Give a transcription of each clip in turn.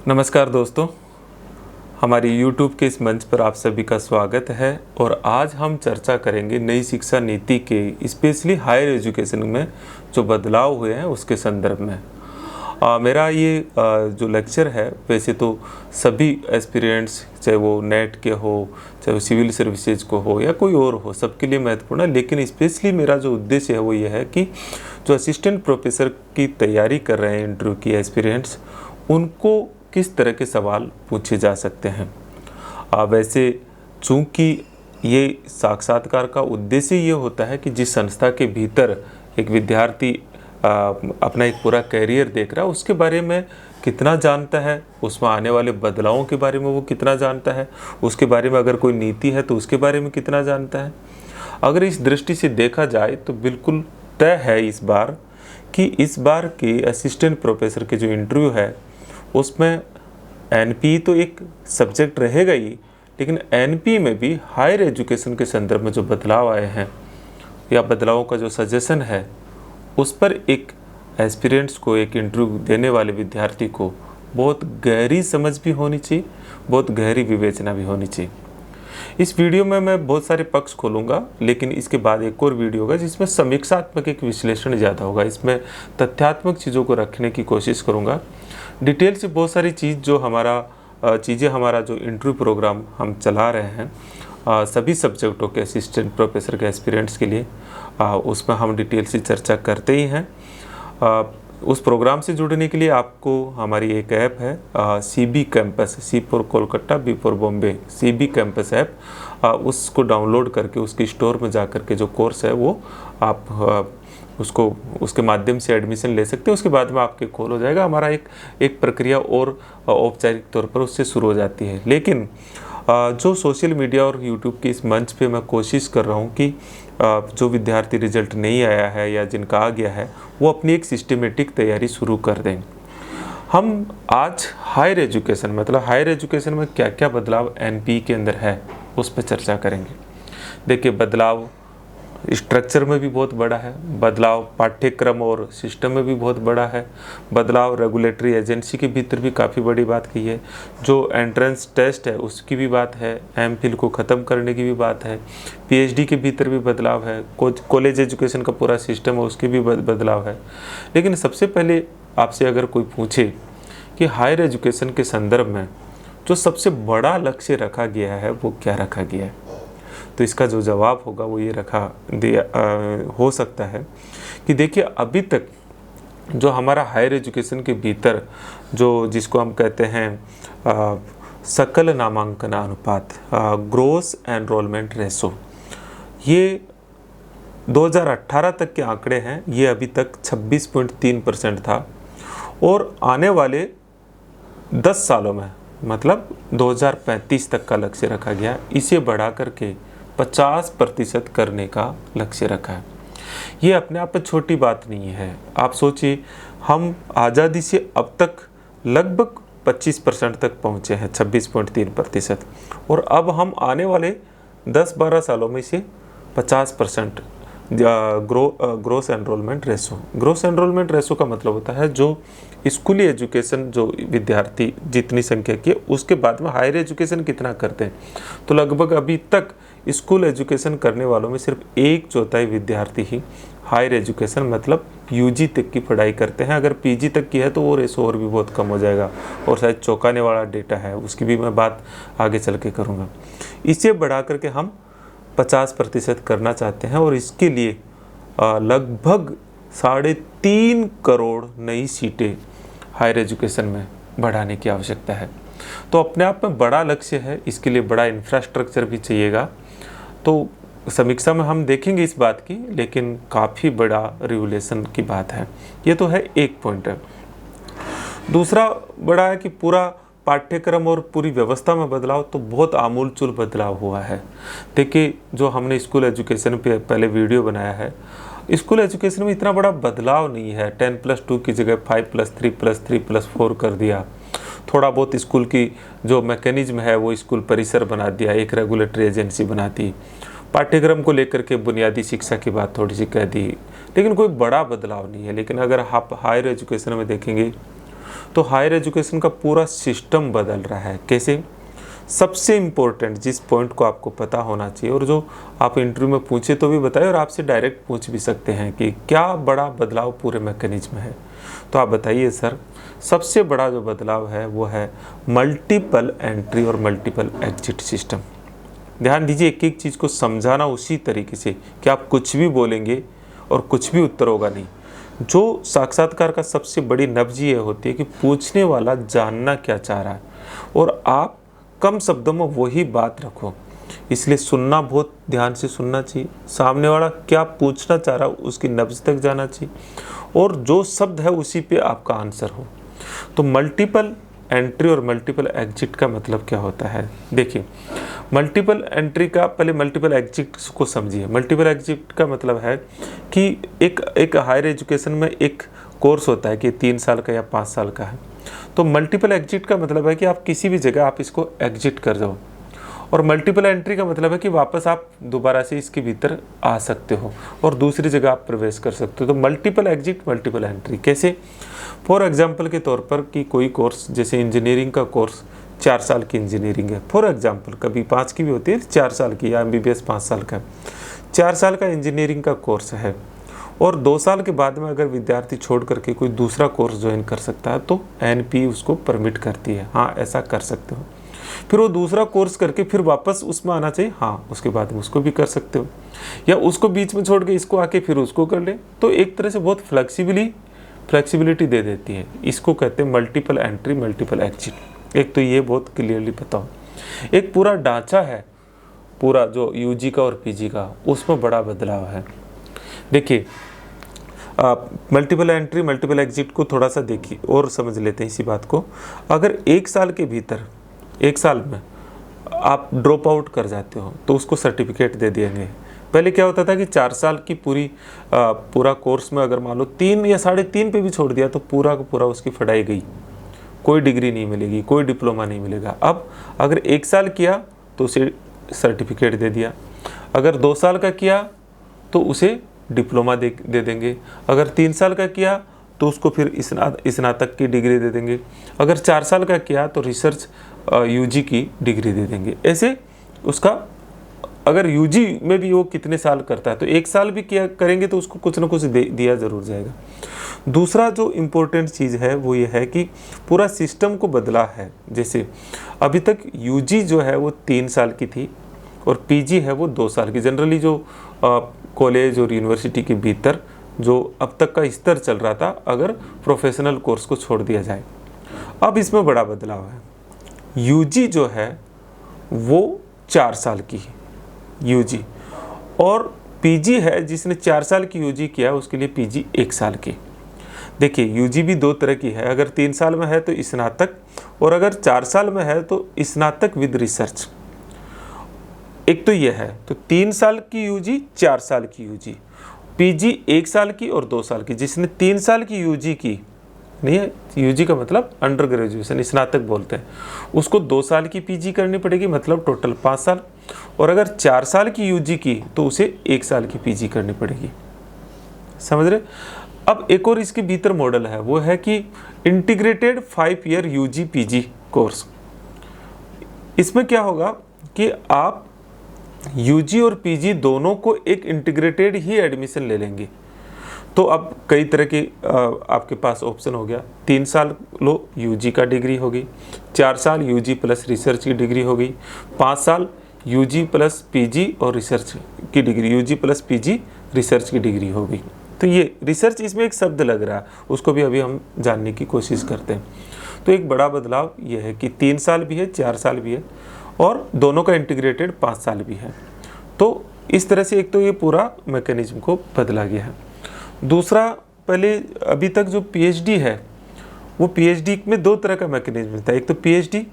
नमस्कार दोस्तों, हमारी YouTube के इस मंच पर आप सभी का स्वागत है। और आज हम चर्चा करेंगे नई शिक्षा नीति के स्पेशली हायर एजुकेशन में जो बदलाव हुए हैं उसके संदर्भ में। मेरा ये जो लेक्चर है वैसे तो सभी एस्पिरेंट्स, चाहे वो नेट के हो, चाहे वो सिविल सर्विसेज को हो या कोई और हो, सबके लिए महत्वपूर्ण है। लेकिन स्पेशली मेरा जो उद्देश्य है वो ये है कि जो असिस्टेंट प्रोफेसर की तैयारी कर रहे हैं इंटरव्यू की एस्पिरेंट्स, उनको किस तरह के सवाल पूछे जा सकते हैं। वैसे चूँकि ये साक्षात्कार का उद्देश्य ये होता है कि जिस संस्था के भीतर एक विद्यार्थी अपना एक पूरा करियर देख रहा है उसके बारे में कितना जानता है, उसमें आने वाले बदलावों के बारे में वो कितना जानता है, उसके बारे में अगर कोई नीति है तो उसके बारे में कितना जानता है। अगर इस दृष्टि से देखा जाए तो बिल्कुल तय है इस बार कि इस बार के असिस्टेंट प्रोफेसर के जो इंटरव्यू है उसमें एनपी तो एक सब्जेक्ट रहेगा ही, लेकिन एनपी में भी हायर एजुकेशन के संदर्भ में जो बदलाव आए हैं या बदलावों का जो सजेशन है उस पर एक एस्पिरेंट्स को, एक इंटरव्यू देने वाले विद्यार्थी को बहुत गहरी समझ भी होनी चाहिए, बहुत गहरी विवेचना भी होनी चाहिए। इस वीडियो में मैं बहुत सारे पक्ष खोलूँगा, लेकिन इसके बाद एक और वीडियो होगा जिसमें समीक्षात्मक एक विश्लेषण ज़्यादा होगा। इसमें तथ्यात्मक चीज़ों को रखने की कोशिश करूँगा। डिटेल से बहुत सारी चीज़ें हमारा जो इंटरव्यू प्रोग्राम हम चला रहे हैं सभी सब्जेक्टों के असिस्टेंट प्रोफेसर के एस्पिरेंट्स के लिए, उसमें हम डिटेल से चर्चा करते ही हैं। उस प्रोग्राम से जुड़ने के लिए आपको हमारी एक ऐप है CB campus, C for Kolkata, B for Bombay, CB campus app, उसको डाउनलोड करके उसकी स्टोर में जा कर के जो कोर्स है वो आप उसके माध्यम से एडमिशन ले सकते हैं। उसके बाद में आपके कॉल हो जाएगा। हमारा एक प्रक्रिया और औपचारिक तौर पर उससे शुरू हो जाती है। लेकिन जो सोशल मीडिया और यूट्यूब के इस मंच पे मैं कोशिश कर रहा हूँ कि जो विद्यार्थी रिजल्ट नहीं आया है या जिनका आ गया है वो अपनी एक सिस्टमेटिक तैयारी शुरू कर दें। हम आज हायर एजुकेशन में क्या क्या बदलाव एनपी के अंदर है उस पर चर्चा करेंगे। देखिए, बदलाव स्ट्रक्चर में भी बहुत बड़ा है, बदलाव पाठ्यक्रम और सिस्टम में भी बहुत बड़ा है, बदलाव रेगुलेटरी एजेंसी के भीतर भी काफ़ी बड़ी बात की है, जो एंट्रेंस टेस्ट है उसकी भी बात है, एमफिल को ख़त्म करने की भी बात है, पीएचडी के भीतर भी बदलाव है, कॉलेज एजुकेशन का पूरा सिस्टम है उसकी भी बदलाव है। लेकिन सबसे पहले आपसे अगर कोई पूछे कि हायर एजुकेशन के संदर्भ में जो सबसे बड़ा लक्ष्य रखा गया है वो क्या रखा गया है, तो इसका जो जवाब होगा वो ये हो सकता है कि देखिए, अभी तक जो हमारा हायर एजुकेशन के भीतर जिसको हम कहते हैं सकल नामांकन अनुपात, ग्रोस एनरोलमेंट रेशो, ये 2018 तक के आंकड़े हैं। ये अभी तक 26.3% था और आने वाले 10 सालों में मतलब 2035 तक का लक्ष्य रखा गया, इसे बढ़ा करके 50% करने का लक्ष्य रखा है। ये अपने आप में छोटी बात नहीं है। आप सोचिए, हम आज़ादी से अब तक लगभग 25% तक पहुँचे हैं, 26.3%, और अब हम आने वाले 10-12 सालों में इसे 50% ग्रोस एनरोलमेंट रेशो का मतलब होता है जो स्कूली एजुकेशन जो विद्यार्थी जितनी संख्या की है उसके बाद में हायर एजुकेशन कितना करते हैं। तो लगभग अभी तक स्कूल एजुकेशन करने वालों में सिर्फ 1/4 विद्यार्थी ही हायर एजुकेशन मतलब यूजी तक की पढ़ाई करते हैं। अगर पीजी तक की है तो वो रेशो और भी बहुत कम हो जाएगा, और शायद चौंकाने वाला डेटा है, उसकी भी मैं बात आगे चल के करूँगा। इसे बढ़ा करके हम 50% करना चाहते हैं, और इसके लिए लगभग 3.5 करोड़ नई सीटें हायर एजुकेशन में बढ़ाने की आवश्यकता है। तो अपने आप में बड़ा लक्ष्य है, इसके लिए बड़ा इंफ्रास्ट्रक्चर भी चाहिएगा। तो समीक्षा में हम देखेंगे इस बात की, लेकिन काफ़ी बड़ा रेगुलेशन की बात है। ये तो है एक पॉइंट है। दूसरा बड़ा है कि पूरा पाठ्यक्रम और पूरी व्यवस्था में बदलाव तो बहुत आमूलचूल बदलाव हुआ है। देखिए, जो हमने स्कूल एजुकेशन पे पहले वीडियो बनाया है, स्कूल एजुकेशन में इतना बड़ा बदलाव नहीं है। 10+2 की जगह 5+3+3+4 कर दिया। थोड़ा बहुत स्कूल की जो मैकेनिज्म है वो स्कूल परिसर बना दिया, एक रेगुलेटरी एजेंसी बना दी, पाठ्यक्रम को लेकर के बुनियादी शिक्षा की बात थोड़ी सी कह दी, लेकिन कोई बड़ा बदलाव नहीं है। लेकिन अगर आप हायर एजुकेशन में देखेंगे तो हायर एजुकेशन का पूरा सिस्टम बदल रहा है। कैसे? सबसे इम्पोर्टेंट जिस पॉइंट को आपको पता होना चाहिए और जो आप इंटरव्यू में पूछे तो भी बताए और आपसे डायरेक्ट पूछ भी सकते हैं कि क्या बड़ा बदलाव पूरे मैकेनिज्म में है, तो आप बताइए सर। सबसे बड़ा जो बदलाव है वो है मल्टीपल एंट्री और मल्टीपल एग्जिट सिस्टम। ध्यान दीजिए, एक एक चीज़ को समझाना उसी तरीके से कि आप कुछ भी बोलेंगे और कुछ भी उत्तर होगा नहीं। जो साक्षात्कार का सबसे बड़ी नब्ज ये होती है कि पूछने वाला जानना क्या चाह रहा है और आप कम शब्दों में वही बात रखो। इसलिए सुनना बहुत ध्यान से सुनना चाहिए, सामने वाला क्या पूछना चाह रहा है उसकी नब्ज तक जाना चाहिए और जो शब्द है उसी पे आपका आंसर हो। तो मल्टीपल एंट्री और मल्टीपल एग्जिट का मतलब क्या होता है? देखिए, मल्टीपल एंट्री का पहले मल्टीपल एग्जिट को समझिए। मल्टीपल एग्जिट का मतलब है कि एक हायर एजुकेशन में एक कोर्स होता है कि 3 साल का या 5 साल का है। तो मल्टीपल एग्जिट का मतलब है कि आप किसी भी जगह आप इसको एग्जिट कर जाओ, और मल्टीपल एंट्री का मतलब है कि वापस आप दोबारा से इसके भीतर आ सकते हो और दूसरी जगह आप प्रवेश कर सकते हो। तो मल्टीपल एग्जिट मल्टीपल एंट्री कैसे? फॉर एग्जांपल के तौर पर कि कोई कोर्स, जैसे इंजीनियरिंग का कोर्स 4 साल की इंजीनियरिंग है, फॉर एग्जांपल, कभी 5 की भी होती है, 4 साल की, या MBBS 5 साल का। 4 साल का इंजीनियरिंग का कोर्स है और 2 साल के बाद में अगर विद्यार्थी छोड़ करके कोई दूसरा कोर्स ज्वाइन कर सकता है तो NP उसको परमिट करती है, हाँ ऐसा कर सकते हो। फिर वो दूसरा कोर्स करके फिर वापस उसमें आना चाहिए, हाँ उसके बाद में उसको भी कर सकते हो, या उसको बीच में छोड़ के इसको आके फिर उसको कर ले। तो एक तरह से बहुत फ्लेक्सिबिलिटी दे देती है। इसको कहते हैं मल्टीपल एंट्री मल्टीपल एग्जिट। एक तो ये बहुत क्लियरली पता हो। एक पूरा ढांचा है, पूरा जो UG का और PG का, उसमें बड़ा बदलाव है। देखिए, मल्टीपल एंट्री मल्टीपल एग्जिट को थोड़ा सा देखिए और समझ लेते हैं इसी बात को। अगर 1 साल के भीतर, 1 साल में आप ड्रॉप आउट कर जाते हो तो उसको सर्टिफिकेट दे देंगे। पहले क्या होता था कि 4 साल की पूरा कोर्स में अगर मान लो 3 या 3.5 पे भी छोड़ दिया तो पूरा का पूरा उसकी पढ़ाई गई, कोई डिग्री नहीं मिलेगी, कोई डिप्लोमा नहीं मिलेगा। अब अगर 1 साल किया तो उसे सर्टिफिकेट दे दिया, अगर 2 साल का किया तो उसे डिप्लोमा दे देंगे, अगर 3 साल का किया तो उसको फिर स्नातक की डिग्री दे देंगे, अगर 4 साल का किया तो रिसर्च UG की डिग्री दे देंगे। ऐसे उसका, अगर UG में भी वो कितने साल करता है तो 1 साल भी किया करेंगे तो उसको कुछ ना कुछ दिया ज़रूर जाएगा। दूसरा जो इम्पोर्टेंट चीज़ है वो ये है कि पूरा सिस्टम को बदला है। जैसे अभी तक UG जो है वो 3 साल की थी और PG है वो 2 साल की। जनरली जो कॉलेज और यूनिवर्सिटी के भीतर जो अब तक का स्तर चल रहा था, अगर प्रोफेशनल कोर्स को छोड़ दिया जाए। अब इसमें बड़ा बदलाव है। UG जो है वो 4 साल की है UG, और PG है जिसने 4 साल की UG किया उसके लिए PG 1 साल की। देखिए, UG भी 2 तरह की है, अगर 3 साल में है तो स्नातक, और अगर 4 साल में है तो स्नातक विद रिसर्च। एक तो ये है, तो 3 साल की UG, 4 साल की UG, PG 1 साल की और 2 साल की। जिसने 3 साल की UG की, नहीं है UG का मतलब अंडर ग्रेजुएशन, स्नातक बोलते हैं, उसको 2 साल की PG करनी पड़ेगी, मतलब टोटल 5 साल। और अगर 4 साल की UG की तो उसे 1 साल की PG करनी पड़ेगी। समझ रहे? अब एक और इसके भीतर मॉडल है, वो है कि integrated 5 year UG PG course. इसमें क्या होगा कि आप UG और PG दोनों को एक इंटीग्रेटेड ही एडमिशन ले लेंगे। तो अब कई तरह के आपके पास ऑप्शन हो गया। 3 साल लो UG का डिग्री होगी, 4 साल UG प्लस रिसर्च की डिग्री होगी, 5 साल UG प्लस PG और रिसर्च की degree, UG plus PG research की डिग्री होगी। तो ये रिसर्च, इसमें एक शब्द लग रहा है, उसको भी अभी हम जानने की कोशिश करते हैं। तो एक बड़ा बदलाव ये है कि 3 साल भी है, 4 साल भी है, और दोनों का इंटीग्रेटेड 5 साल भी है। तो इस तरह से एक तो ये पूरा मैकेनिज्म को बदला गया है। दूसरा, पहले अभी तक जो PhD है वो PhD में 2 तरह का मैकेनिज्म था। एक तो PhD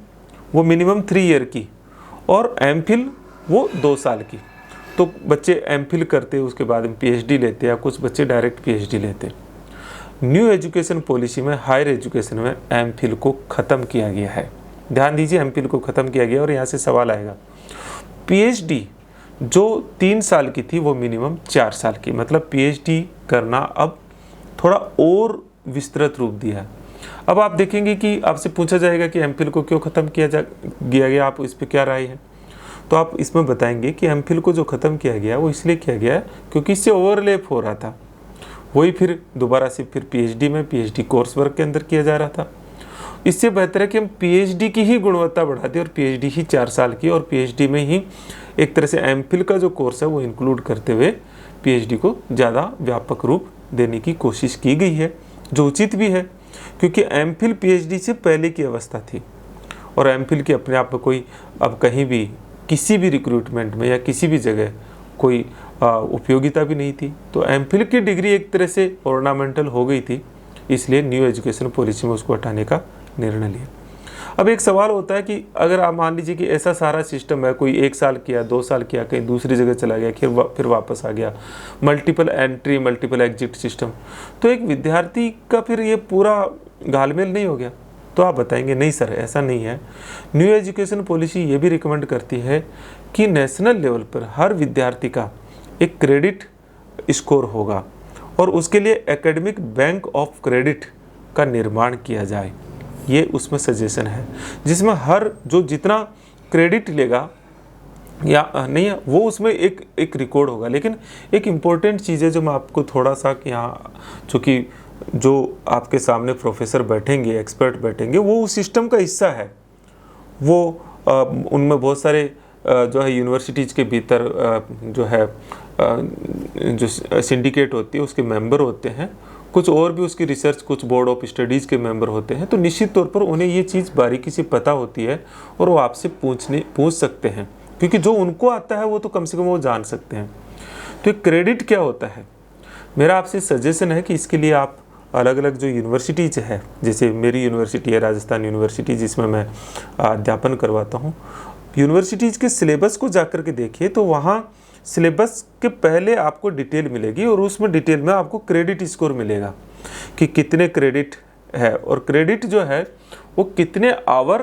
वो मिनिमम 3 ईयर की, और MPhil वो 2 साल की। तो बच्चे MPhil करते, उसके बाद में PhD लेते, या कुछ बच्चे डायरेक्ट PhD लेते। न्यू एजुकेशन पॉलिसी में हायर एजुकेशन में MPhil को ख़त्म किया गया है। ध्यान दीजिए, MPhil को ख़त्म किया गया, और यहाँ से सवाल आएगा। PhD जो 3 साल की थी वो मिनिमम 4 साल की, मतलब PhD करना अब थोड़ा और विस्तृत रूप दिया है। अब आप देखेंगे कि आपसे पूछा जाएगा कि एमफिल को क्यों ख़त्म किया गया, आप इस पर क्या राय है। तो आप इसमें बताएंगे कि एमफिल को जो ख़त्म किया गया वो इसलिए किया गया है क्योंकि इससे ओवरलैप हो रहा था, वही फिर दोबारा से फिर पीएचडी कोर्स वर्क के अंदर किया जा रहा था। इससे बेहतर है कि हम पीएचडी की ही गुणवत्ता बढ़ा दें और पीएचडी ही 4 साल की, और पीएचडी में ही एक तरह से एमफिल का जो कोर्स है वो इंक्लूड करते हुए पीएचडी को ज़्यादा व्यापक रूप देने की कोशिश की गई है, जो उचित भी है क्योंकि एमफिल पीएचडी से पहले की अवस्था थी और एमफिल की अपने आप में कोई अब कहीं भी किसी भी रिक्रूटमेंट में या किसी भी जगह कोई उपयोगिता भी नहीं थी। तो एमफिल की डिग्री एक तरह से ऑर्नामेंटल हो गई थी, इसलिए न्यू एजुकेशन पॉलिसी में उसको हटाने का निर्णय लिया। अब एक सवाल होता है कि अगर आप मान लीजिए कि ऐसा सारा सिस्टम है, कोई 1 साल किया, 2 साल किया, कहीं दूसरी जगह चला गया, फिर वापस आ गया, multiple entry multiple exit system, तो एक विद्यार्थी का फिर ये पूरा घालमेल नहीं हो गया। तो आप बताएंगे नहीं सर ऐसा नहीं है। न्यू एजुकेशन पॉलिसी ये भी रिकमेंड करती है कि नेशनल लेवल पर हर विद्यार्थी का एक क्रेडिट स्कोर होगा और उसके लिए एकेडमिक बैंक ऑफ क्रेडिट का निर्माण किया जाए। ये उसमें सजेशन है जिसमें हर जो जितना क्रेडिट लेगा या नहीं है वो उसमें एक रिकॉर्ड होगा। लेकिन एक इम्पोर्टेंट चीज़ है जो मैं आपको थोड़ा सा कि यहाँ चूँकि जो आपके सामने प्रोफेसर बैठेंगे, एक्सपर्ट बैठेंगे, वो उस सिस्टम का हिस्सा है। वो उनमें बहुत सारे जो है यूनिवर्सिटीज़ के भीतर जो है जो सिंडिकेट होती है उसके मेंबर होते हैं, कुछ और भी उसकी रिसर्च, कुछ बोर्ड ऑफ स्टडीज़ के मेंबर होते हैं। तो निश्चित तौर पर उन्हें ये चीज़ बारीकी से पता होती है और वो आपसे पूछ सकते हैं क्योंकि जो उनको आता है वो तो कम से कम वो जान सकते हैं। तो क्रेडिट क्या होता है, मेरा आपसे सजेशन है कि इसके लिए आप अलग अलग जो यूनिवर्सिटीज़ है, जैसे मेरी यूनिवर्सिटी है राजस्थान यूनिवर्सिटी जिसमें मैं अध्यापन करवाता हूँ, यूनिवर्सिटीज़ के सिलेबस को जाकर के देखिए तो वहाँ सिलेबस के पहले आपको डिटेल मिलेगी और उसमें डिटेल में आपको क्रेडिट स्कोर मिलेगा कि कितने क्रेडिट है और क्रेडिट जो है वो कितने आवर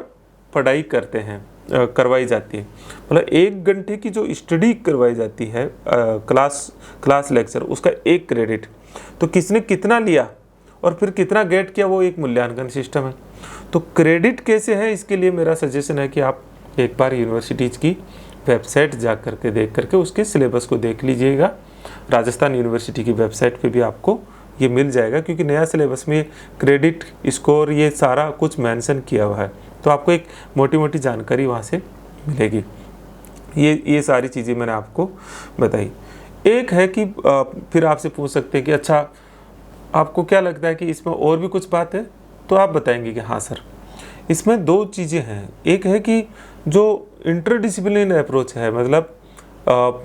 पढ़ाई करवाई जाती है। मतलब 1 घंटे की जो स्टडी करवाई जाती है क्लास लेक्चर, उसका 1 क्रेडिट, तो किसने कितना लिया और फिर कितना गेट किया वो एक मूल्यांकन सिस्टम है। तो क्रेडिट कैसे है इसके लिए मेरा सजेशन है कि आप एक बार यूनिवर्सिटीज़ की वेबसाइट जा करके देख करके उसके सिलेबस को देख लीजिएगा। राजस्थान यूनिवर्सिटी की वेबसाइट पे भी आपको ये मिल जाएगा क्योंकि नया सिलेबस में क्रेडिट स्कोर ये सारा कुछ मेंशन किया हुआ है, तो आपको एक मोटी मोटी जानकारी वहाँ से मिलेगी। ये सारी चीज़ें मैंने आपको बताई। एक है कि फिर आपसे पूछ सकते हैं कि अच्छा आपको क्या लगता है कि इसमें और भी कुछ बात है, तो आप बताएंगे कि हाँ सर इसमें 2 चीज़ें हैं। एक है कि जो इंटरडिसिप्लिन अप्रोच है, मतलब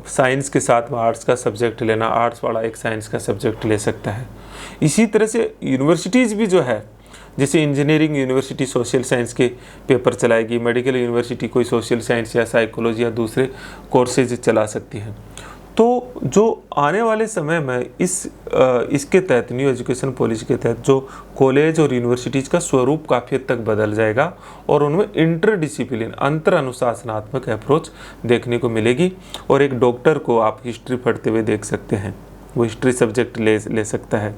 साइंस के साथ में आर्ट्स का सब्जेक्ट लेना, आर्ट्स वाला एक साइंस का सब्जेक्ट ले सकता है। इसी तरह से यूनिवर्सिटीज़ भी जो है, जैसे इंजीनियरिंग यूनिवर्सिटी सोशल साइंस के पेपर चलाएगी, मेडिकल यूनिवर्सिटी कोई सोशल साइंस या साइकोलॉजी या दूसरे कोर्सेज चला सकती है। तो जो आने वाले समय में इसके तहत न्यू एजुकेशन पॉलिसी के तहत जो कॉलेज और यूनिवर्सिटीज़ का स्वरूप काफ़ी हद तक बदल जाएगा और उनमें इंटरडिसिप्लिन अंतर अनुशासनात्मक अप्रोच देखने को मिलेगी। और एक डॉक्टर को आप हिस्ट्री पढ़ते हुए देख सकते हैं, वो हिस्ट्री सब्जेक्ट ले सकता है।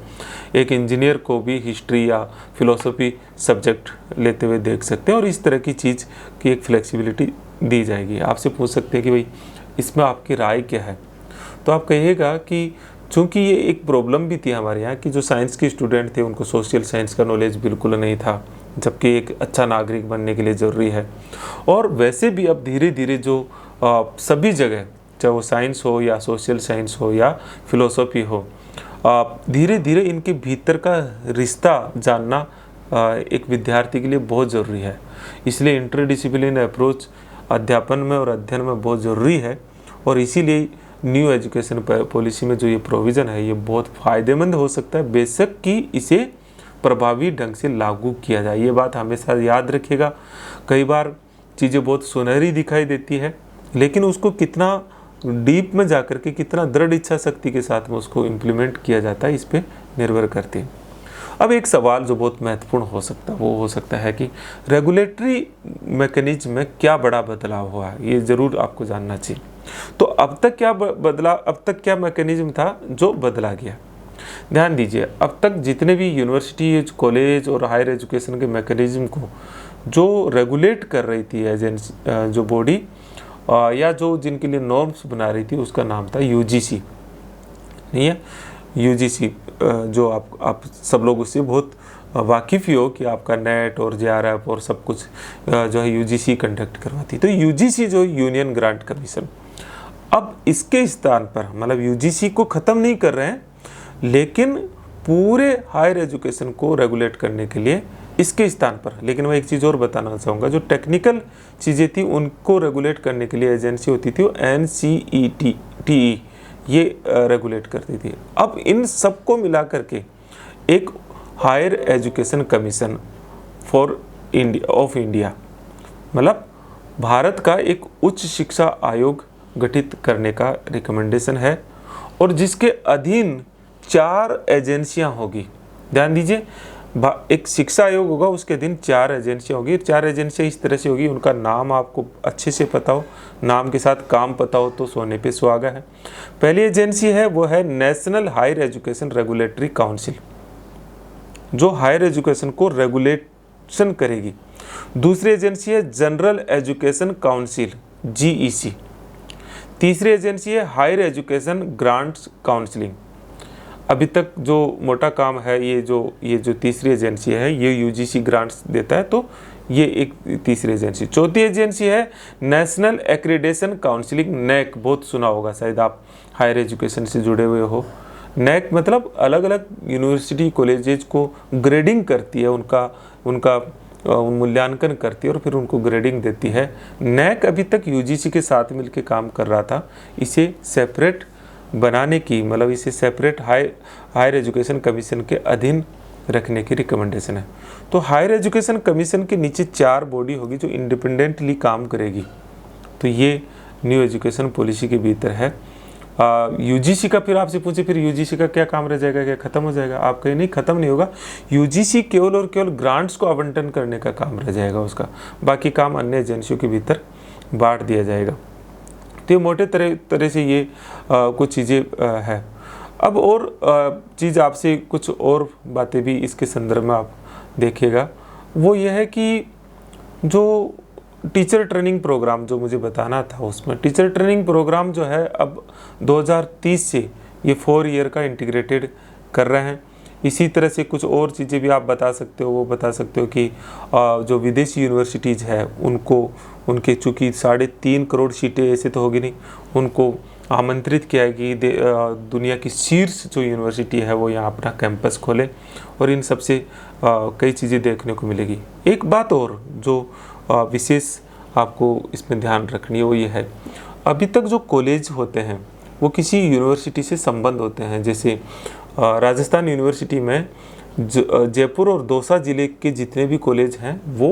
एक इंजीनियर को भी हिस्ट्री या फिलोसफी सब्जेक्ट लेते हुए देख सकते हैं और इस तरह की चीज़ की एक फ्लेक्सिबिलिटी दी जाएगी। आपसे पूछ सकते हैं कि भाई इसमें आपकी राय क्या है, तो आप कहिएगा कि चूँकि ये एक प्रॉब्लम भी थी हमारे यहाँ कि जो साइंस के स्टूडेंट थे उनको सोशल साइंस का नॉलेज बिल्कुल नहीं था, जबकि एक अच्छा नागरिक बनने के लिए ज़रूरी है। और वैसे भी अब धीरे धीरे जो सभी जगह, चाहे वो साइंस हो या सोशल साइंस हो या फिलोसफी हो, धीरे धीरे इनके भीतर का रिश्ता जानना एक विद्यार्थी के लिए बहुत ज़रूरी है। इसलिए इंटरडिसिप्लिन अप्रोच अध्यापन में और अध्ययन में बहुत ज़रूरी है और इसीलिए न्यू एजुकेशन पॉलिसी में जो ये प्रोविज़न है ये बहुत फ़ायदेमंद हो सकता है, बेशक कि इसे प्रभावी ढंग से लागू किया जाए। ये बात हमेशा याद रखिएगा। कई बार चीज़ें बहुत सुनहरी दिखाई देती है, लेकिन उसको कितना डीप में जाकर के कितना दृढ़ इच्छा शक्ति के साथ में उसको इम्प्लीमेंट किया जाता है, इस पर निर्भर करती है। अब एक सवाल जो बहुत महत्वपूर्ण हो सकता है वो हो सकता है कि रेगुलेटरी मैकेनिज्म में क्या बड़ा बदलाव हुआ है, ये ज़रूर आपको जानना चाहिए। तो अब तक क्या मैकेनिज्म था जो बदला गया। ध्यान दीजिए, अब तक जितने भी यूनिवर्सिटी, कॉलेज और हायर एजुकेशन के मैकेनिज्म को जो रेगुलेट कर रही थी एजेंसी, जो बॉडी या जो जिनके लिए नॉर्म्स बना रही थी, उसका नाम था यूजीसी। नहीं है, यूजीसी जो आप सब लोग उससे बहुत वाकिफ़ ही हो कि आपका नेट और जेआरएफ और सब कुछ जो है यूजीसी कंडक्ट करवाती। तो यूजीसी जो यूनियन ग्रांट कमीशन, अब इसके स्थान पर मतलब यूजीसी को ख़त्म नहीं कर रहे हैं, लेकिन पूरे हायर एजुकेशन को रेगुलेट करने के लिए इसके स्थान पर, लेकिन मैं एक चीज़ और बताना चाहूँगा, जो टेक्निकल चीज़ें थी उनको रेगुलेट करने के लिए एजेंसी होती थी वो NCERT, ये रेगुलेट करती थी। अब इन सबको मिला करके एक higher education commission for India of India, मतलब भारत का एक उच्च शिक्षा आयोग गठित करने का रिकमेंडेशन है, और जिसके अधीन 4 एजेंसियां होगी। ध्यान दीजिए, एक शिक्षा आयोग होगा, उसके अधीन 4 एजेंसियां होगी। 4 एजेंसियां इस तरह से होगी, उनका नाम आपको अच्छे से पता हो, नाम के साथ काम पता हो तो सोने पे सुहागा है। पहली एजेंसी है वो है national higher education regulatory council, जो हायर एजुकेशन को रेगुलेशन करेगी। दूसरी एजेंसी है जनरल एजुकेशन काउंसिल GEC। तीसरी एजेंसी है हायर एजुकेशन ग्रांट्स काउंसलिंग। अभी तक जो मोटा काम है, ये जो तीसरी एजेंसी है ये यूजीसी ग्रांट्स देता है, तो ये एक तीसरी एजेंसी। चौथी एजेंसी है नेशनल एक्रीडेशन काउंसिलिंग, NAC, बहुत सुना होगा शायद आप हायर एजुकेशन से जुड़े हुए हो। NAC मतलब अलग अलग यूनिवर्सिटी कॉलेजेज को ग्रेडिंग करती है, उनका मूल्यांकन करती है और फिर उनको ग्रेडिंग देती है। NAC अभी तक यूजीसी के साथ मिलकर काम कर रहा था, इसे सेपरेट बनाने की, मतलब इसे सेपरेट हायर एजुकेशन कमीशन के अधीन रखने की रिकमेंडेशन है। तो हायर एजुकेशन कमीशन के नीचे 4 बॉडी होगी जो इंडिपेंडेंटली काम करेगी। तो ये न्यू एजुकेशन पॉलिसी के भीतर है। यूजीसी का फिर आपसे पूछे, फिर यूजीसी का क्या काम रह जाएगा, क्या खत्म हो जाएगा? आप कहें नहीं, खत्म नहीं होगा। यूजीसी केवल और केवल ग्रांट्स को आवंटन करने का काम रह जाएगा उसका, बाकी काम अन्य एजेंसियों के भीतर बांट दिया जाएगा। तो ये मोटे तरह से ये कुछ चीज़ें है। अब और चीज़ आपसे कुछ और बातें भी इसके संदर्भ में आप देखिएगा, वो ये है कि जो टीचर ट्रेनिंग प्रोग्राम जो मुझे बताना था, उसमें टीचर ट्रेनिंग प्रोग्राम जो है अब 2030 से ये 4 ईयर का इंटीग्रेटेड कर रहे हैं। इसी तरह से कुछ और चीज़ें भी आप बता सकते हो, वो बता सकते हो कि जो विदेशी यूनिवर्सिटीज़ है उनके चूँकि 3.5 करोड़ सीटें ऐसे तो होगी नहीं, उनको आमंत्रित किया है कि दुनिया की शीर्ष जो यूनिवर्सिटी है वो यहाँ अपना कैंपस खोले, और इन सबसे कई चीज़ें देखने को मिलेगी। एक बात और जो विशेष आपको इसमें ध्यान रखनी है वो ये है, अभी तक जो कॉलेज होते हैं वो किसी यूनिवर्सिटी से संबंध होते हैं। जैसे राजस्थान यूनिवर्सिटी में जयपुर और दौसा ज़िले के जितने भी कॉलेज हैं वो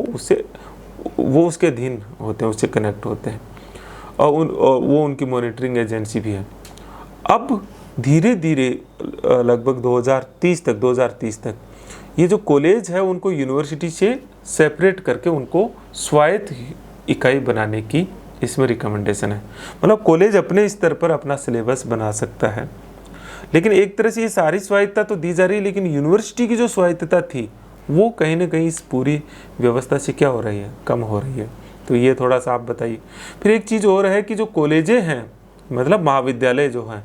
उसके अधीन होते हैं, उससे कनेक्ट होते हैं, और वो उनकी मॉनिटरिंग एजेंसी भी है। अब धीरे धीरे लगभग 2030 तक ये जो कॉलेज है उनको यूनिवर्सिटी से सेपरेट करके उनको स्वायत्त इकाई बनाने की इसमें रिकमेंडेशन है। मतलब कॉलेज अपने स्तर पर अपना सिलेबस बना सकता है, लेकिन एक तरह से ये सारी स्वायत्तता तो दी जा रही है, लेकिन यूनिवर्सिटी की जो स्वायत्तता थी वो कहीं ना कहीं इस पूरी व्यवस्था से क्या हो रही है, कम हो रही है। तो ये थोड़ा सा आप बताइए। फिर एक चीज़ और है कि जो कॉलेजें हैं, मतलब महाविद्यालय जो हैं,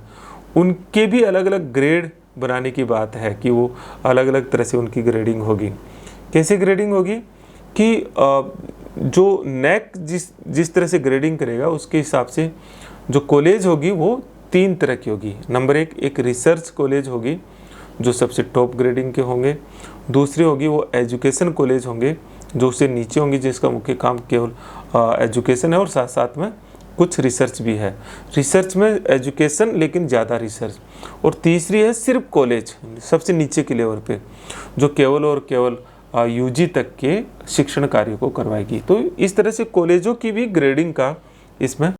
उनके भी अलग अलग ग्रेड बनाने की बात है कि वो अलग अलग तरह से उनकी ग्रेडिंग होगी। कैसे ग्रेडिंग होगी कि जो NAC जिस तरह से ग्रेडिंग करेगा उसके हिसाब से जो कॉलेज होगी वो 3 तरह की होगी। नंबर 1 एक रिसर्च कॉलेज होगी जो सबसे टॉप ग्रेडिंग के होंगे। दूसरी होगी वो एजुकेशन कॉलेज होंगे जो उससे नीचे होंगी, जिसका मुख्य काम केवल एजुकेशन है और साथ साथ में कुछ रिसर्च भी है। रिसर्च में एजुकेशन लेकिन ज़्यादा रिसर्च। और तीसरी है सिर्फ कॉलेज, सबसे नीचे के लेवल पे, जो केवल और केवल UG तक के शिक्षण कार्य को करवाएगी। तो इस तरह से कॉलेजों की भी ग्रेडिंग का इसमें